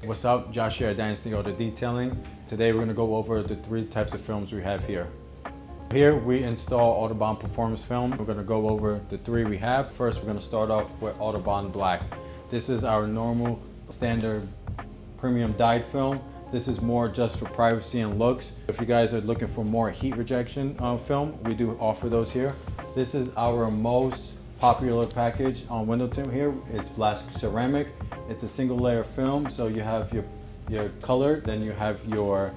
What's up? Josh here at Dynasty Auto Detailing. Today we're going to go over the 3 types of films we have here. Here we install Autobahn Performance Film. We're going to go over the 3 we have. First, we're going to start off with Autobahn Black. This is our normal standard premium dyed film. This is more just for privacy and looks. If you guys are looking for more heat rejection film, we do offer those here. This is our most popular package on window tint here. It's Black Ceramic. It's a single layer film, so you have your color, then you have your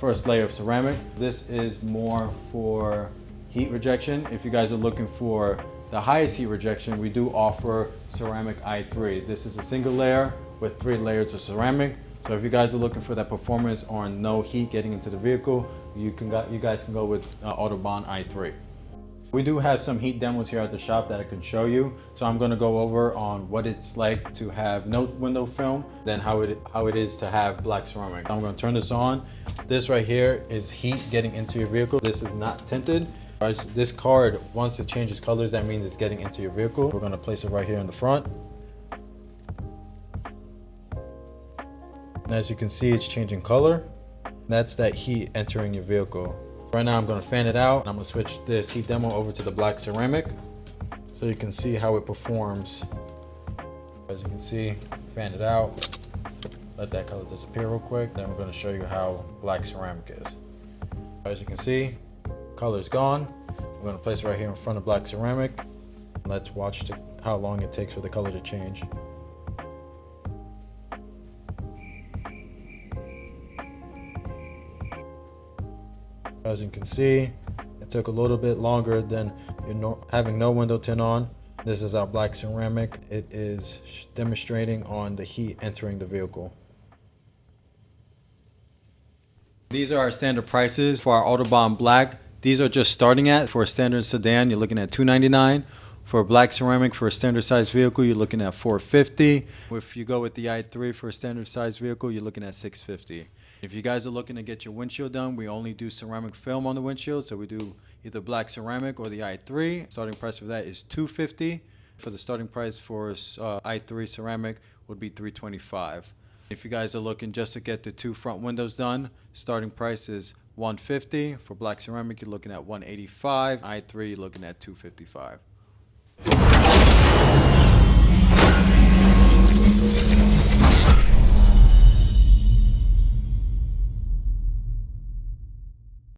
first layer of ceramic. This is more for heat rejection. If you guys are looking for the highest heat rejection, we do offer ceramic i3. This is a single layer with 3 layers of ceramic. So if you guys are looking for that performance on no heat getting into the vehicle, you guys can go with Autobahn i3. We do have some heat demos here at the shop that I can show you. So I'm going to go over on what it's like to have no window film, then how it is to have black ceramic. I'm going to turn this on. This right here is heat getting into your vehicle. This is not tinted. This card, once it changes colors, that means it's getting into your vehicle. We're going to place it right here in the front. And as you can see, it's changing color. That's that heat entering your vehicle. Right now I'm going to fan it out. I'm going to switch this heat demo over to the black ceramic so you can see how it performs. As you can see, fan it out, let that color disappear real quick. Then we're going to show you how black ceramic is. As you can see, color's gone. I'm going to place it right here in front of black ceramic. Let's watch how long it takes for the color to change. As you can see, it took a little bit longer than having no window tint on. This is our black ceramic. It is demonstrating on the heat entering the vehicle. These are our standard prices for our Autobahn Black. These are just starting at, for a standard sedan, you're looking at $299. For a black ceramic for a standard size vehicle, you're looking at $450. If you go with the i3 for a standard size vehicle, you're looking at $650. If you guys are looking to get your windshield done, we only do ceramic film on the windshield. So we do either black ceramic or the i3. Starting price for that is $250. For the starting price for i3 ceramic would be $325. If you guys are looking just to get the 2 front windows done, starting price is $150. For black ceramic, you're looking at $185. i3, you're looking at $255.